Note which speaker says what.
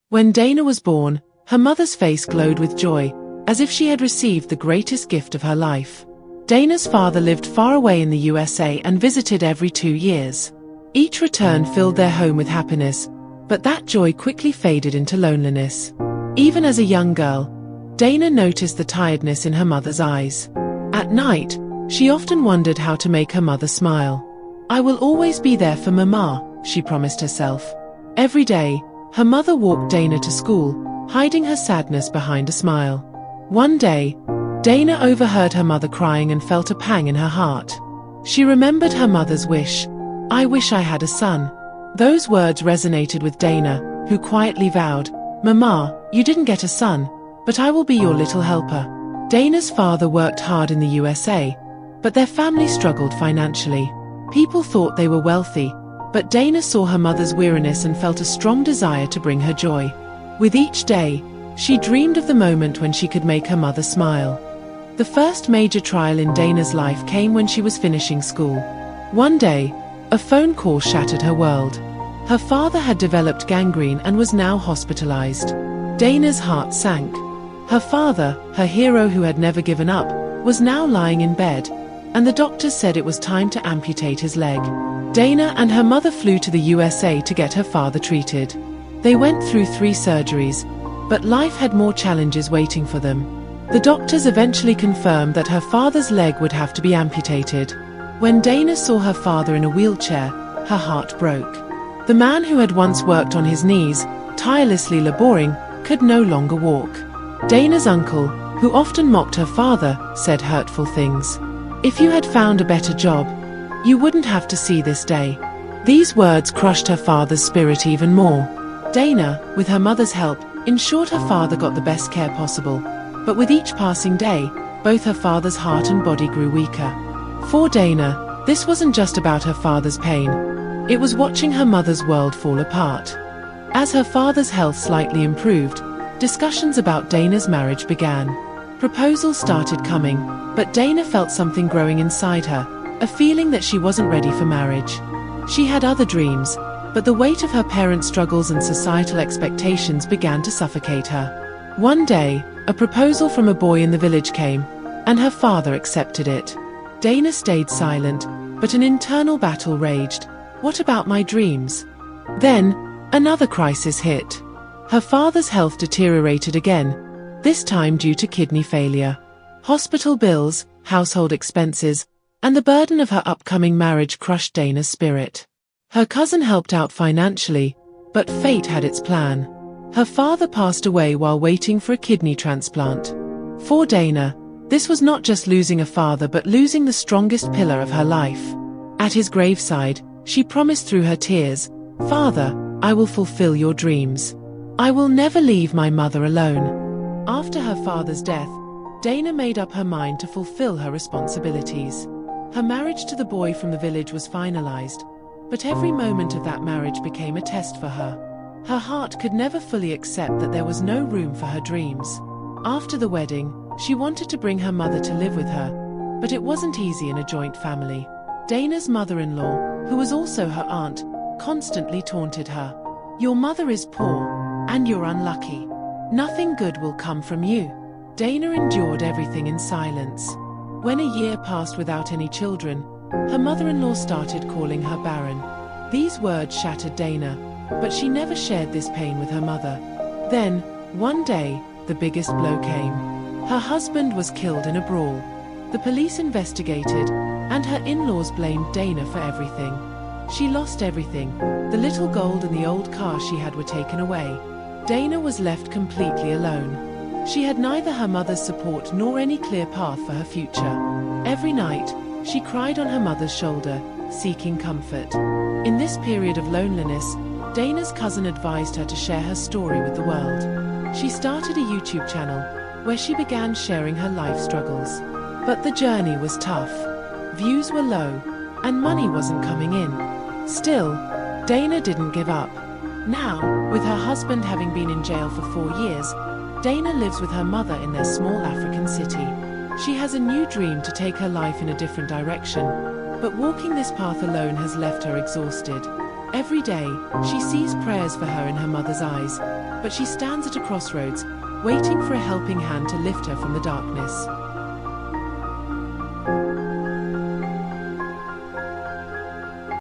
Speaker 1: When Dana was born, her mother's face glowed with joy, as if she had received the greatest gift of her life. Dana's father lived far away in the USA and visited every 2 years. Each return filled their home with happiness, but that joy quickly faded into loneliness. Even as a young girl, Dana noticed the tiredness in her mother's eyes. At night, she often wondered how to make her mother smile. "I will always be there for Mama," she promised herself. Every day, her mother walked Dana to school, hiding her sadness behind a smile. One day, Dana overheard her mother crying and felt a pang in her heart. She remembered her mother's wish, "I wish I had a son." Those words resonated with Dana, who quietly vowed, "Mama, you didn't get a son, but I will be your little helper." Dana's father worked hard in the USA, but their family struggled financially. People thought they were wealthy, but Dana saw her mother's weariness and felt a strong desire to bring her joy. With each day, she dreamed of the moment when she could make her mother smile. The first major trial in Dana's life came when she was finishing school. One day, a phone call shattered her world. Her father had developed gangrene and was now hospitalized. Dana's heart sank. Her father, her hero who had never given up, was now lying in bed, and the doctors said it was time to amputate his leg. Dana and her mother flew to the USA to get her father treated. They went through 3 surgeries, but life had more challenges waiting for them. The doctors eventually confirmed that her father's leg would have to be amputated. When Dana saw her father in a wheelchair, her heart broke. The man who had once worked on his knees, tirelessly laboring, could no longer walk. Dana's uncle, who often mocked her father, said hurtful things. "If you had found a better job, you wouldn't have to see this day." These words crushed her father's spirit even more. Dana, with her mother's help, ensured her father got the best care possible. But with each passing day, both her father's heart and body grew weaker. For Dana, this wasn't just about her father's pain. It was watching her mother's world fall apart. As her father's health slightly improved, discussions about Dana's marriage began. Proposals started coming, but Dana felt something growing inside her, a feeling that she wasn't ready for marriage. She had other dreams, but the weight of her parents' struggles and societal expectations began to suffocate her. One day, a proposal from a boy in the village came, and her father accepted it. Dana stayed silent, but an internal battle raged. What about my dreams? Then, another crisis hit. Her father's health deteriorated again, this time due to kidney failure. Hospital bills, household expenses, and the burden of her upcoming marriage crushed Dana's spirit. Her cousin helped out financially, but fate had its plan. Her father passed away while waiting for a kidney transplant. For Dana, this was not just losing a father but losing the strongest pillar of her life. At his graveside, she promised through her tears, "Father, I will fulfill your dreams. I will never leave my mother alone." After her father's death, Dana made up her mind to fulfill her responsibilities. Her marriage to the boy from the village was finalized, but every moment of that marriage became a test for her. Her heart could never fully accept that there was no room for her dreams. After the wedding, she wanted to bring her mother to live with her, but it wasn't easy in a joint family. Dana's mother-in-law, who was also her aunt, constantly taunted her. "Your mother is poor, and you're unlucky. Nothing good will come from you." Dana endured everything in silence. When a year passed without any children, her mother-in-law started calling her barren. These words shattered Dana, but she never shared this pain with her mother. Then, one day, the biggest blow came. Her husband was killed in a brawl. The police investigated, and her in-laws blamed Dana for everything. She lost everything. The little gold and the old car she had were taken away. Dana was left completely alone. She had neither her mother's support nor any clear path for her future. Every night, she cried on her mother's shoulder, seeking comfort. In this period of loneliness, Dana's cousin advised her to share her story with the world. She started a YouTube channel, where she began sharing her life struggles. But the journey was tough. Views were low, and money wasn't coming in. Still, Dana didn't give up. Now, with her husband having been in jail for 4 years, Dana lives with her mother in their small African city. She has a new dream to take her life in a different direction, but walking this path alone has left her exhausted. Every day, she sees prayers for her in her mother's eyes, but she stands at a crossroads, waiting for a helping hand to lift her from the darkness.